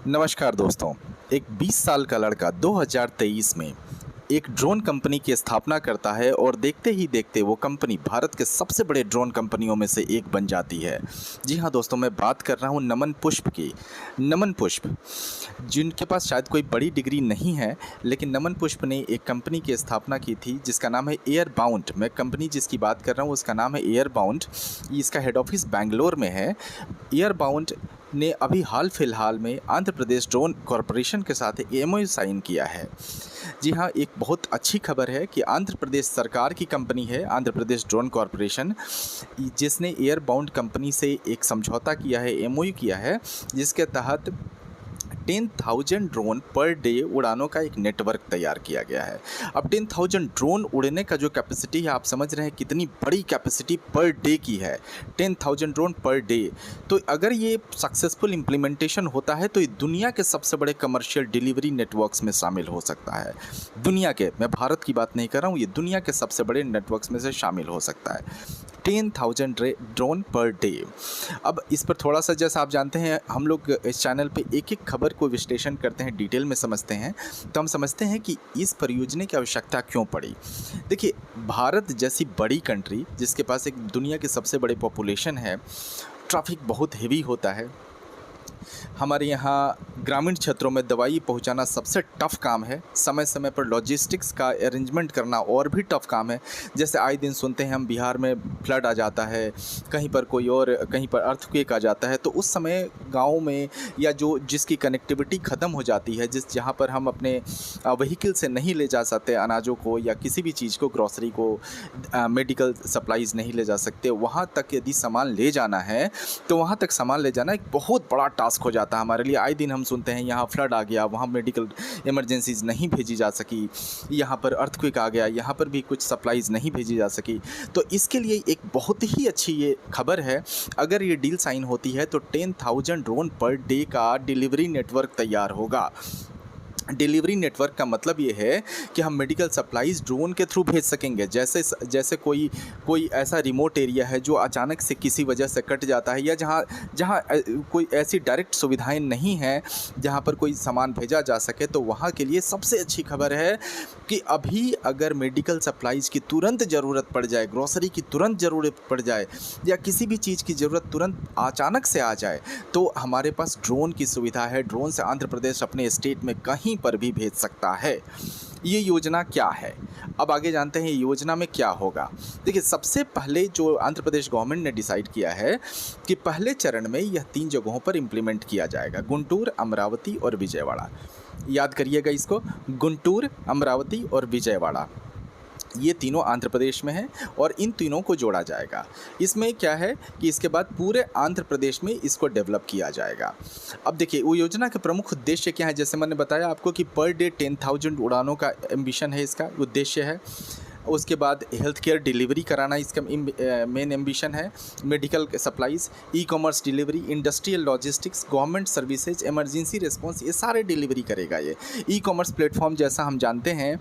नमस्कार दोस्तों। एक 20 साल का लड़का 2023 में एक ड्रोन कंपनी की स्थापना करता है और देखते ही देखते वो कंपनी भारत के सबसे बड़े ड्रोन कंपनियों में से एक बन जाती है। जी हाँ दोस्तों, मैं बात कर रहा हूँ नमन पुष्प की। नमन पुष्प जिनके पास शायद कोई बड़ी डिग्री नहीं है, लेकिन नमन पुष्प ने एक कंपनी की स्थापना की थी जिसका नाम है एयरबाउंड। मैं कंपनी जिसकी बात कर रहा हूँ उसका नाम है एयरबाउंड। इसका हेड ऑफिस बैंगलोर में है। एयरबाउंड ने अभी हाल फिलहाल में आंध्र प्रदेश ड्रोन कॉरपोरेशन के साथ एमओयू साइन किया है। जी हाँ, एक बहुत अच्छी खबर है कि आंध्र प्रदेश सरकार की कंपनी है आंध्र प्रदेश ड्रोन कॉरपोरेशन, जिसने एयरबाउंड कंपनी से एक समझौता किया है, एमओयू किया है, जिसके तहत 10,000 ड्रोन पर डे उड़ानों का एक नेटवर्क तैयार किया गया है। अब 10,000 ड्रोन उड़ने का जो कैपेसिटी है, आप समझ रहे हैं कितनी बड़ी कैपेसिटी पर डे की है। 10,000 ड्रोन पर डे। तो अगर ये सक्सेसफुल इम्प्लीमेंटेशन होता है तो ये दुनिया के सबसे बड़े कमर्शियल डिलीवरी नेटवर्क्स में शामिल हो सकता है। दुनिया के, मैं भारत की बात नहीं कर रहा हूँ, ये दुनिया के सबसे बड़े नेटवर्क्स में से शामिल हो सकता है। 10,000 ड्रोन पर डे। अब इस पर थोड़ा सा, जैसा आप जानते हैं, हम लोग इस चैनल पे एक एक खबर को विश्लेषण करते हैं, डिटेल में समझते हैं। तो हम समझते हैं कि इस परियोजना की आवश्यकता क्यों पड़ी। देखिए, भारत जैसी बड़ी कंट्री जिसके पास एक दुनिया के सबसे बड़े पॉपुलेशन है, ट्रैफिक बहुत हेवी होता है। हमारे यहाँ ग्रामीण क्षेत्रों में दवाई पहुँचाना सबसे टफ़ काम है। समय समय पर लॉजिस्टिक्स का अरेंजमेंट करना और भी टफ़ काम है। जैसे आए दिन सुनते हैं हम, बिहार में फ्लड आ जाता है, कहीं पर कोई और, कहीं पर अर्थक्वेक आ जाता है। तो उस समय गाँव में या जिसकी कनेक्टिविटी ख़त्म हो जाती है, जहाँ पर हम अपने व्हीकल से नहीं ले जा सकते अनाजों को या किसी भी चीज़ को, ग्रॉसरी को, मेडिकल सप्लाईज़ नहीं ले जा सकते, वहाँ तक यदि सामान ले जाना है तो वहाँ तक सामान ले जाना एक बहुत बड़ा टास्क हो जाता है हमारे लिए। आए दिन हम सुनते हैं यहाँ फ्लड आ गया, वहाँ मेडिकल इमरजेंसीज़ नहीं भेजी जा सकी, यहाँ पर अर्थक्वेक आ गया, यहाँ पर भी कुछ सप्लाईज़ नहीं भेजी जा सकी। तो इसके लिए एक बहुत ही अच्छी ये खबर है। अगर ये डील साइन होती है तो 10,000 ड्रोन पर डे का डिलीवरी नेटवर्क तैयार होगा। डिलीवरी नेटवर्क का मतलब ये है कि हम मेडिकल सप्लाईज़ ड्रोन के थ्रू भेज सकेंगे। जैसे कोई ऐसा रिमोट एरिया है जो अचानक से किसी वजह से कट जाता है, या जहाँ कोई ऐसी डायरेक्ट सुविधाएं नहीं हैं जहाँ पर कोई सामान भेजा जा सके, तो वहाँ के लिए सबसे अच्छी खबर है कि अभी अगर मेडिकल सप्लाईज़ की तुरंत ज़रूरत पड़ जाए, ग्रॉसरी की तुरंत ज़रूरत पड़ जाए, या किसी भी चीज़ की ज़रूरत तुरंत अचानक से आ जाए, तो हमारे पास ड्रोन की सुविधा है। ड्रोन से आंध्र प्रदेश अपने स्टेट में कहीं पर भी भेज सकता है। ये योजना क्या है, अब आगे जानते हैं योजना में क्या होगा। देखिए, सबसे पहले जो आंध्र प्रदेश गवर्नमेंट ने डिसाइड किया है कि पहले चरण में यह 3 जगहों पर इम्प्लीमेंट किया जाएगा: गुंटूर, अमरावती और विजयवाड़ा। याद करिएगा इसको, गुंटूर, अमरावती और विजयवाड़ा, ये तीनों आंध्र प्रदेश में हैं और इन तीनों को जोड़ा जाएगा। इसमें क्या है कि इसके बाद पूरे आंध्र प्रदेश में इसको डेवलप किया जाएगा। अब देखिए, वो योजना के प्रमुख उद्देश्य क्या है। जैसे मैंने बताया आपको कि पर डे 10,000 उड़ानों का एम्बिशन है, इसका उद्देश्य है। उसके बाद हेल्थ केयर डिलीवरी कराना इसका मेन एम्बिशन है। Medical supplies, e commerce delivery, industrial logistics, government services, emergency response, ये सारे डिलीवरी करेगा ये। ई कॉमर्स प्लेटफॉर्म जैसा हम जानते हैं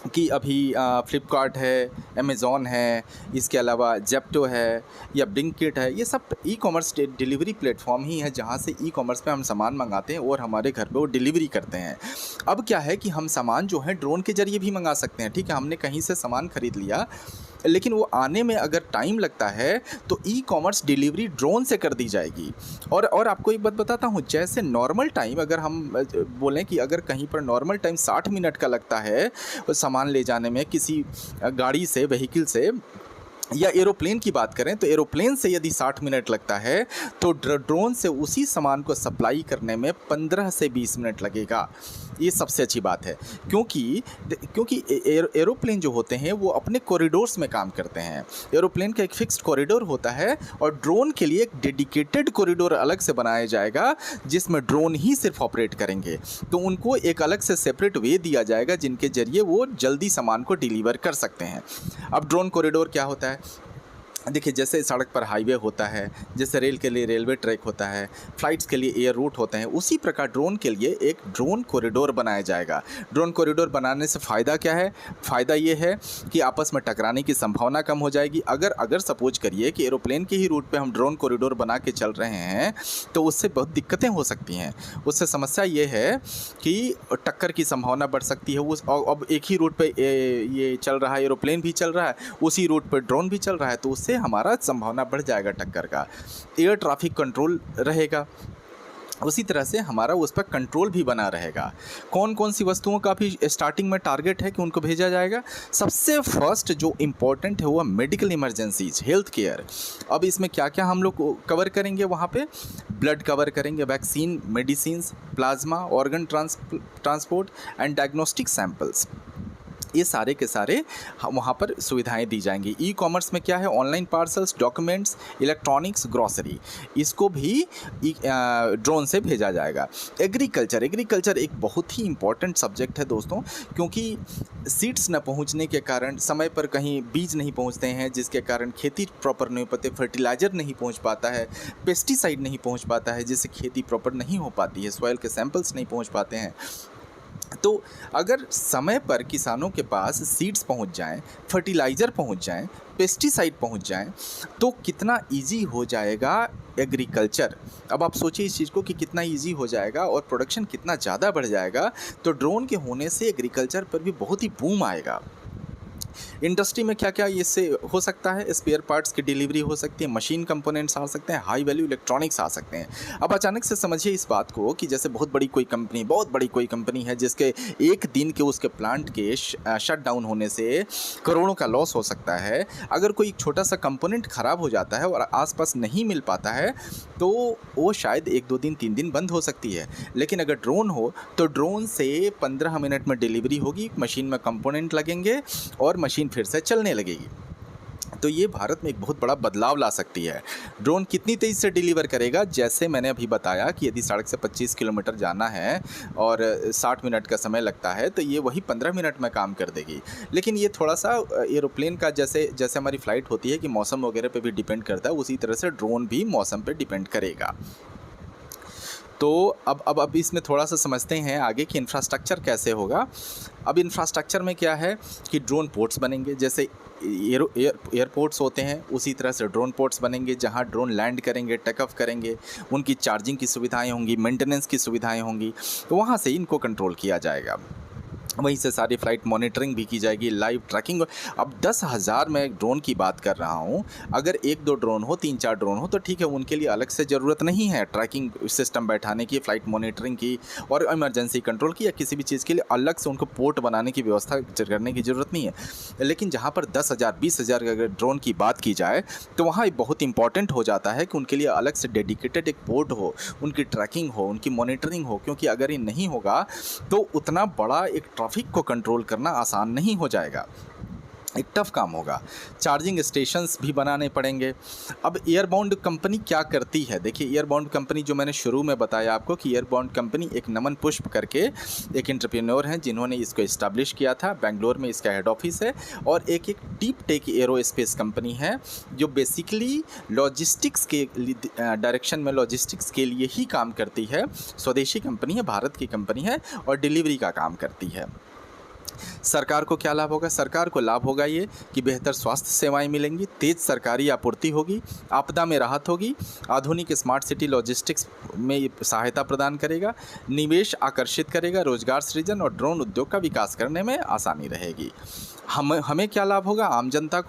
कि अभी फ्लिपकार्ट है, अमेज़ॉन है, इसके अलावा जेप्टो है या ब्लिंकिट है, ये सब ई कॉमर्स डिलीवरी प्लेटफॉर्म ही है जहाँ से ई कॉमर्स पे हम सामान मंगाते हैं और हमारे घर पे वो डिलीवरी करते हैं। अब क्या है कि हम सामान जो है ड्रोन के ज़रिए भी मंगा सकते हैं। ठीक है, हमने कहीं से सामान ख़रीद लिया, लेकिन वो आने में अगर टाइम लगता है तो ई कॉमर्स डिलीवरी ड्रोन से कर दी जाएगी। और आपको एक बात बताता हूँ, जैसे नॉर्मल टाइम अगर हम बोलें कि अगर कहीं पर नॉर्मल टाइम 60 मिनट का लगता है सामान ले जाने में किसी गाड़ी से, व्हीकल से, या एरोप्लेन की बात करें तो एरोप्लेन से यदि 60 मिनट लगता है तो ड्रोन से उसी सामान को सप्लाई करने में 15 से 20 मिनट लगेगा। ये सबसे अच्छी बात है, क्योंकि एरोप्लेन जो होते हैं वो अपने कॉरिडोर्स में काम करते हैं। एरोप्लेन का एक फिक्स्ड कॉरिडोर होता है और ड्रोन के लिए एक डेडिकेटेड कॉरिडोर अलग से बनाया जाएगा जिसमें ड्रोन ही सिर्फ ऑपरेट करेंगे। तो उनको एक अलग से सेपरेट वे दिया जाएगा जिनके ज़रिए वो जल्दी सामान को डिलीवर कर सकते हैं। अब ड्रोन कॉरिडोर क्या होता है? देखिए, जैसे सड़क पर हाईवे होता है, जैसे रेल के लिए रेलवे ट्रैक होता है, फ्लाइट्स के लिए एयर रूट होते हैं, उसी प्रकार ड्रोन के लिए एक ड्रोन कॉरिडोर बनाया जाएगा। ड्रोन कॉरिडोर बनाने से फ़ायदा क्या है? फ़ायदा ये है कि आपस में टकराने की संभावना कम हो जाएगी। अगर सपोज करिए कि एरोप्लेन के ही रूट पे हम ड्रोन कॉरिडोर बना के चल रहे हैं, तो उससे बहुत दिक्कतें हो सकती हैं। उससे समस्या ये है कि टक्कर की संभावना बढ़ सकती है। अब एक ही रूट पे ये चल रहा है, एरोप्लेन भी चल रहा है, उसी रूट पर ड्रोन भी चल रहा है, तो उससे हमारा संभावना बढ़ जाएगा टक्कर का। एयर ट्रैफिक कंट्रोल रहेगा, उसी तरह से हमारा उस पर कंट्रोल भी बना रहेगा। कौन कौन सी वस्तुओं का भी स्टार्टिंग में टारगेट है कि उनको भेजा जाएगा? सबसे फर्स्ट जो इम्पोर्टेंट है वो मेडिकल इमरजेंसीज, हेल्थ केयर। अब इसमें क्या क्या हम लोग कवर करेंगे? वहाँ पे ब्लड कवर करेंगे, vaccine, medicines, plasma, organ transport and diagnostic samples, ये सारे के सारे वहाँ पर सुविधाएं दी जाएंगी। ई कॉमर्स में क्या है? Online parcels, documents, electronics, grocery, इसको भी ड्रोन से भेजा जाएगा। एग्रीकल्चर एक बहुत ही इम्पॉर्टेंट सब्जेक्ट है दोस्तों, क्योंकि सीड्स न पहुँचने के कारण, समय पर कहीं बीज नहीं पहुँचते हैं, जिसके कारण खेती प्रॉपर नहीं हो पाती, फर्टिलाइज़र नहीं पहुँच पाता है, पेस्टिसाइड नहीं पहुँच पाता है, जिससे खेती प्रॉपर नहीं हो पाती है, सॉइल के सैंपल्स नहीं पहुँच पाते हैं। तो अगर समय पर किसानों के पास सीड्स पहुंच जाएं, फर्टिलाइज़र पहुंच जाएं, पेस्टिसाइड पहुंच जाएं, तो कितना इजी हो जाएगा एग्रीकल्चर। अब आप सोचिए इस चीज़ को कि कितना इजी हो जाएगा और प्रोडक्शन कितना ज़्यादा बढ़ जाएगा। तो ड्रोन के होने से एग्रीकल्चर पर भी बहुत ही बूम आएगा। इंडस्ट्री में क्या क्या इससे हो सकता है? स्पेयर पार्ट्स की डिलीवरी हो सकती है, मशीन कंपोनेंट्स आ सकते हैं, हाई वैल्यू इलेक्ट्रॉनिक्स आ सकते हैं। अब अचानक से समझिए इस बात को कि जैसे बहुत बड़ी कोई कंपनी है जिसके एक दिन के उसके प्लांट के शट डाउन होने से करोड़ों का लॉस हो सकता है। अगर कोई छोटा सा कंपोनेंट ख़राब हो जाता है और आसपास नहीं मिल पाता है, तो वो शायद 1-2 दिन 3 दिन बंद हो सकती है। लेकिन अगर ड्रोन हो तो ड्रोन से 15 मिनट में डिलीवरी होगी, मशीन में कंपोनेंट लगेंगे और मशीन फिर से चलने लगेगी। तो ये भारत में एक बहुत बड़ा बदलाव ला सकती है। ड्रोन कितनी तेज़ी से डिलीवर करेगा? जैसे मैंने अभी बताया कि यदि सड़क से 25 किलोमीटर जाना है और 60 मिनट का समय लगता है, तो ये वही 15 मिनट में काम कर देगी। लेकिन ये थोड़ा सा एरोप्लेन का जैसे हमारी फ़्लाइट होती है कि मौसम वगैरह पे भी डिपेंड करता है, उसी तरह से ड्रोन भी मौसम पे डिपेंड करेगा। तो अब इसमें थोड़ा सा समझते हैं आगे कि इंफ्रास्ट्रक्चर कैसे होगा। अब इंफ्रास्ट्रक्चर में क्या है कि ड्रोन पोर्ट्स बनेंगे, जैसे एयरपोर्ट्स होते हैं, उसी तरह से ड्रोन पोर्ट्स बनेंगे जहां ड्रोन लैंड करेंगे, टेक ऑफ करेंगे, उनकी चार्जिंग की सुविधाएं होंगी, मेंटेनेंस की सुविधाएं होंगी, तो वहां से इनको कंट्रोल किया जाएगा। वहीं से सारी फ़्लाइट मॉनिटरिंग भी की जाएगी, लाइव ट्रैकिंग। अब 10,000 मैं ड्रोन की बात कर रहा हूँ। अगर 1-2 ड्रोन हो, 3-4 ड्रोन हो तो ठीक है, उनके लिए अलग से ज़रूरत नहीं है ट्रैकिंग सिस्टम बैठाने की, फ़्लाइट मॉनिटरिंग की और इमरजेंसी कंट्रोल की, या किसी भी चीज़ के लिए अलग से उनको पोर्ट बनाने की व्यवस्था करने की ज़रूरत नहीं है। लेकिन जहाँ पर 10,000 20,000 अगर ड्रोन की बात की जाए, तो वहाँ बहुत इंपॉर्टेंट हो जाता है कि उनके लिए अलग से डेडिकेटेड एक पोर्ट हो, उनकी ट्रैकिंग हो, उनकी मॉनिटरिंग हो, क्योंकि अगर ये नहीं होगा तो उतना बड़ा एक ट्रैफिक को कंट्रोल करना आसान नहीं हो जाएगा, एक टफ काम होगा। चार्जिंग स्टेशंस भी बनाने पड़ेंगे। अब एयरबाउंड कंपनी क्या करती है? देखिए, एयरबाउंड कंपनी जो मैंने शुरू में बताया आपको कि एयरबाउंड कंपनी एक नमन पुष्प करके एक एंटरप्रेन्योर हैं जिन्होंने इसको इस्टेब्लिश किया था। बेंगलोर में इसका हेड ऑफिस है और एक डीप टेक एरोस्पेस कंपनी है जो बेसिकली लॉजिस्टिक्स के डायरेक्शन में लॉजिस्टिक्स के लिए ही काम करती है। स्वदेशी कंपनी है, भारत की कंपनी है और डिलीवरी का काम करती है। सरकार को क्या लाभ होगा? सरकार को लाभ होगा ये कि बेहतर स्वास्थ्य सेवाएं मिलेंगी, तेज सरकारी आपूर्ति होगी, आपदा में राहत होगी, आधुनिक स्मार्ट सिटी लॉजिस्टिक्स में सहायता प्रदान करेगा, निवेश आकर्षित करेगा, रोजगार सृजन और ड्रोन उद्योग का विकास करने में आसानी रहेगी। हमें क्या लाभ होगा? आम जनता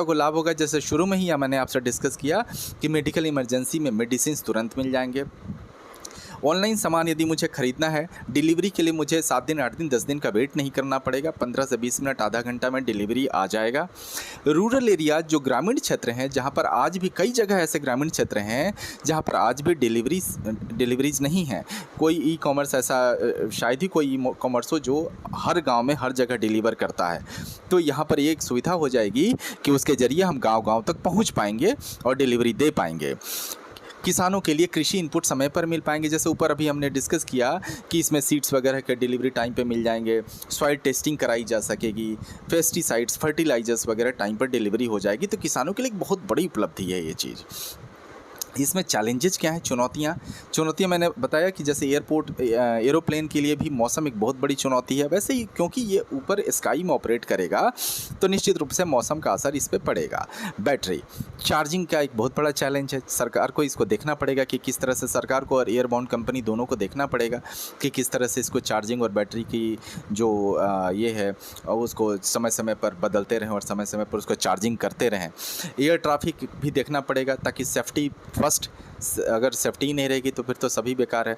को लाभ होगा, जैसे शुरू में ही मैंने आपसे डिस्कस किया कि मेडिकल इमरजेंसी में मेडिसिन तुरंत मिल जाएंगे। ऑनलाइन सामान यदि मुझे ख़रीदना है, डिलीवरी के लिए मुझे 7 दिन 8 दिन 10 दिन का वेट नहीं करना पड़ेगा, 15 से 20 मिनट आधा घंटा में डिलीवरी आ जाएगा। रूरल एरिया जो ग्रामीण क्षेत्र हैं, जहाँ पर आज भी कई जगह ऐसे ग्रामीण क्षेत्र हैं जहाँ पर आज भी डिलीवरीज नहीं हैं। कोई ई कॉमर्स ऐसा शायद ही कोई ई कॉमर्स हो जो हर गाँव में हर जगह डिलीवर करता है। तो यहाँ पर ये एक सुविधा हो जाएगी कि उसके ज़रिए हम गाँव-गाँव तक पहुँच पाएंगे और डिलीवरी दे पाएंगे। किसानों के लिए कृषि इनपुट समय पर मिल पाएंगे, जैसे ऊपर अभी हमने डिस्कस किया कि इसमें सीड्स वगैरह के डिलीवरी टाइम पे मिल जाएंगे, सॉइल टेस्टिंग कराई जा सकेगी, पेस्टिसाइड्स फर्टिलाइजर्स वगैरह टाइम पर डिलीवरी हो जाएगी। तो किसानों के लिए एक बहुत बड़ी उपलब्धि है ये चीज़। इसमें चैलेंजेस क्या हैं, चुनौतियाँ मैंने बताया कि जैसे एरोप्लेन के लिए भी मौसम एक बहुत बड़ी चुनौती है। वैसे ही क्योंकि ये ऊपर स्काई में ऑपरेट करेगा तो निश्चित रूप से मौसम का असर इस पे पड़ेगा। बैटरी चार्जिंग का एक बहुत बड़ा चैलेंज है, सरकार को इसको देखना पड़ेगा कि किस तरह से, सरकार को और एयरबाउंड कंपनी दोनों को देखना पड़ेगा कि किस तरह से इसको चार्जिंग और बैटरी की जो ये है उसको समय समय पर बदलते रहें और समय समय पर उसको चार्जिंग करते रहें। एयर ट्रैफिक भी देखना पड़ेगा ताकि सेफ्टी फर्स्ट, अगर सेफ्टी नहीं रहेगी तो फिर तो सभी बेकार है।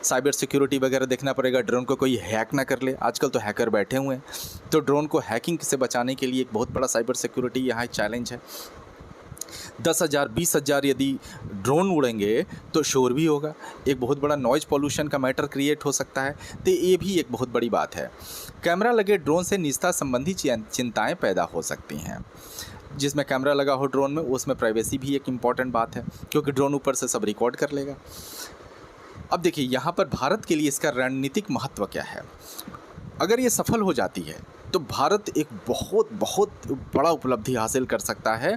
साइबर सिक्योरिटी वगैरह देखना पड़ेगा, ड्रोन को कोई हैक ना कर ले। आजकल तो हैकर बैठे हुए हैं, तो ड्रोन को हैकिंग से बचाने के लिए एक बहुत बड़ा साइबर सिक्योरिटी यहाँ चैलेंज है। 10,000 20,000 यदि ड्रोन उड़ेंगे तो शोर भी होगा, एक बहुत बड़ा नॉइज़ पॉल्यूशन का मैटर क्रिएट हो सकता है। तो ये भी एक बहुत बड़ी बात है। कैमरा लगे ड्रोन से निजता संबंधी चिंताएँ पैदा हो सकती हैं। जिसमें कैमरा लगा हो ड्रोन में, उसमें प्राइवेसी भी एक इम्पॉर्टेंट बात है, क्योंकि ड्रोन ऊपर से सब रिकॉर्ड कर लेगा। अब देखिए यहाँ पर भारत के लिए इसका रणनीतिक महत्व क्या है। अगर ये सफल हो जाती है तो भारत एक बहुत बहुत बड़ा उपलब्धि हासिल कर सकता है,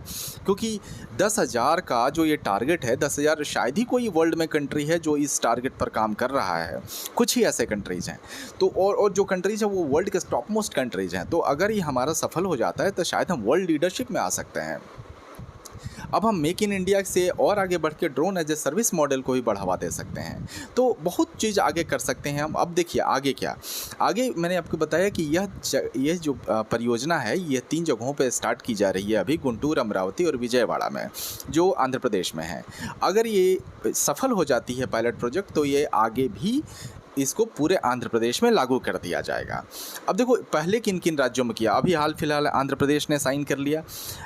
क्योंकि 10,000 का जो ये टारगेट है, 10,000 शायद ही कोई वर्ल्ड में कंट्री है जो इस टारगेट पर काम कर रहा है। कुछ ही ऐसे कंट्रीज़ हैं, तो और जो कंट्रीज़ हैं वो वर्ल्ड के टॉप मोस्ट कंट्रीज़ हैं। तो अगर ये हमारा सफल हो जाता है तो शायद हम वर्ल्ड लीडरशिप में आ सकते हैं। अब हम मेक इन इंडिया से और आगे बढ़ के drone as a service model को भी बढ़ावा दे सकते हैं, तो बहुत चीज़ आगे कर सकते हैं हम। अब देखिए आगे क्या, आगे मैंने आपको बताया कि यह जो परियोजना है ये 3 जगहों पे स्टार्ट की जा रही है अभी, गुंटूर, अमरावती और विजयवाड़ा में, जो आंध्र प्रदेश में है। अगर ये सफल हो जाती है पायलट प्रोजेक्ट तो ये आगे भी इसको पूरे आंध्र प्रदेश में लागू कर दिया जाएगा। अब देखो पहले किन किन राज्यों में किया, अभी हाल फिलहाल आंध्र प्रदेश ने साइन कर लिया।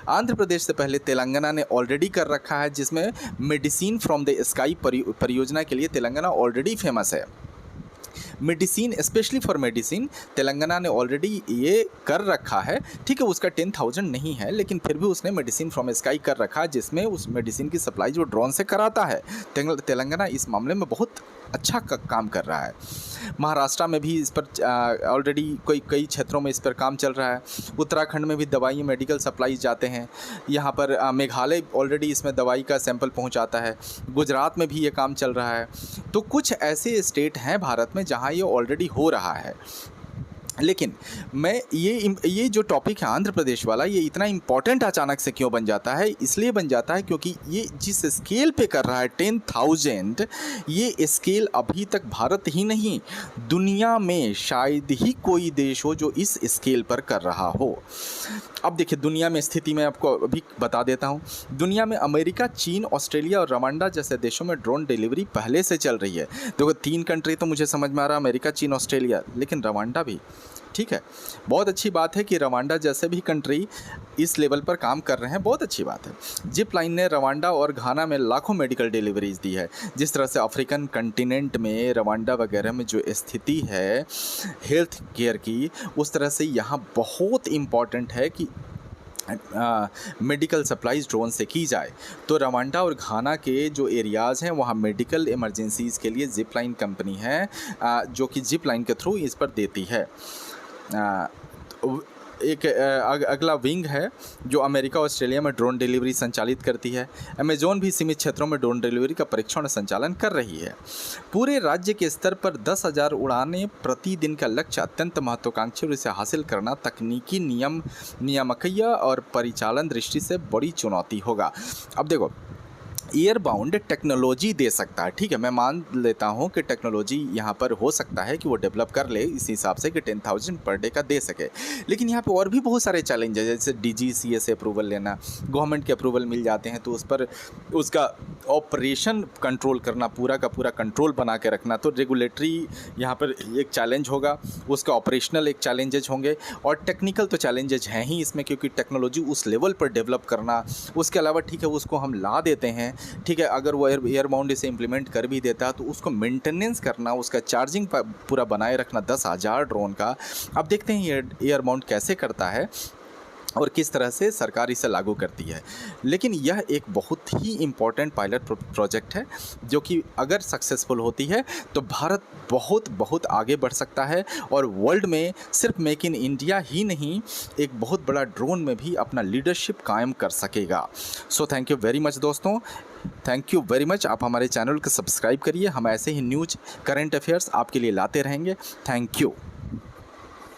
आंध्र प्रदेश से पहले तेलंगाना ने ऑलरेडी कर रखा है, जिसमें मेडिसिन फ्रॉम द स्काई परियोजना के लिए तेलंगाना ऑलरेडी फेमस है। Medicine, specially for medicine, Telangana ने ऑलरेडी ये कर रखा है। ठीक है, उसका 10,000 नहीं है, लेकिन फिर भी उसने मेडिसिन फ्रॉम स्काई कर रखा है, जिसमें उस मेडिसिन की सप्लाई जो ड्रोन से कराता है। तेलंगाना इस मामले में बहुत अच्छा काम कर रहा है। महाराष्ट्र में भी इस पर ऑलरेडी कई क्षेत्रों में इस पर काम चल रहा है। उत्तराखंड में भी दवाई मेडिकल सप्लाईज जाते हैं। यहाँ पर मेघालय ऑलरेडी इसमें दवाई का सैंपल पहुँचाता है। गुजरात में भी ये काम चल रहा है। तो कुछ ऐसे स्टेट हैं भारत में जहाँ ये ऑलरेडी हो रहा है। लेकिन मैं ये जो टॉपिक है आंध्र प्रदेश वाला, ये इतना इम्पॉर्टेंट अचानक से क्यों बन जाता है? इसलिए बन जाता है क्योंकि ये जिस स्केल पे कर रहा है 10,000, ये स्केल अभी तक भारत ही नहीं, दुनिया में शायद ही कोई देश हो जो इस स्केल पर कर रहा हो। अब देखिए दुनिया में स्थिति मैं आपको अभी बता देता हूँ। दुनिया में अमेरिका, चीन, ऑस्ट्रेलिया और रवांडा जैसे देशों में ड्रोन डिलीवरी पहले से चल रही है। देखो 3 कंट्री तो मुझे समझ में आ रहा है, अमेरिका, चीन, ऑस्ट्रेलिया, लेकिन रवांडा भी। ठीक है, बहुत अच्छी बात है कि रवांडा जैसे भी कंट्री इस लेवल पर काम कर रहे हैं, बहुत अच्छी बात है। जिप लाइन ने रवांडा और घाना में लाखों मेडिकल डिलीवरीज दी है। जिस तरह से अफ्रीकन कंटिनेंट में रवांडा वगैरह में जो स्थिति है हेल्थ केयर की, उस तरह से यहाँ बहुत इम्पॉर्टेंट है कि मेडिकल सप्लाईज ड्रोन से की जाए। तो रवांडा और घाना के जो एरियाज़ हैं वहाँ मेडिकल इमरजेंसीज़ के लिए जिप लाइन कंपनी है जो कि जिप लाइन के थ्रू इस पर देती है। एक अगला विंग है जो अमेरिका और ऑस्ट्रेलिया में ड्रोन डिलीवरी संचालित करती है। अमेज़न भी सीमित क्षेत्रों में ड्रोन डिलीवरी का परीक्षण संचालन कर रही है। पूरे राज्य के स्तर पर 10,000 उड़ानें प्रतिदिन का लक्ष्य अत्यंत महत्वाकांक्षी और इसे हासिल करना तकनीकी नियामकीय और परिचालन दृष्टि से बड़ी चुनौती होगा। अब देखो एयरबाउंड टेक्नोलॉजी दे सकता है, ठीक है, मैं मान लेता हूँ कि टेक्नोलॉजी यहाँ पर हो सकता है कि वो डेवलप कर ले इस हिसाब से कि 10,000 पर डे का दे सके। लेकिन यहाँ पे और भी बहुत सारे चैलेंज है, जैसे DGCA से अप्रूवल लेना, गवर्नमेंट के अप्रूवल मिल जाते हैं तो उस पर उसका ऑपरेशन कंट्रोल करना, पूरा का पूरा कंट्रोल बना के रखना, तो रेगुलेटरी यहाँ पर एक चैलेंज होगा, उसका ऑपरेशनल एक चैलेंजेज होंगे, और टेक्निकल तो चैलेंजेज हैं ही इसमें, क्योंकि टेक्नोलॉजी उस लेवल पर डेवलप करना। उसके अलावा ठीक है उसको हम ला देते हैं, ठीक है, अगर वो एयरबाउंड इसे इम्प्लीमेंट कर भी देता है तो उसको मेंटेनेंस करना, उसका चार्जिंग पूरा बनाए रखना 10,000 ड्रोन का। अब देखते हैं एयरबाउंड कैसे करता है। और किस तरह से सरकार इसे लागू करती है। लेकिन यह एक बहुत ही इम्पॉर्टेंट पायलट प्रोजेक्ट है, जो कि अगर सक्सेसफुल होती है तो भारत बहुत बहुत आगे बढ़ सकता है और वर्ल्ड में सिर्फ मेक इन इंडिया ही नहीं, एक बहुत बड़ा ड्रोन में भी अपना लीडरशिप कायम कर सकेगा। So thank you very much दोस्तों, थैंक यू वेरी मच। आप हमारे चैनल को सब्सक्राइब करिए, हम ऐसे ही न्यूज करंट अफेयर्स आपके लिए लाते रहेंगे। Thank you.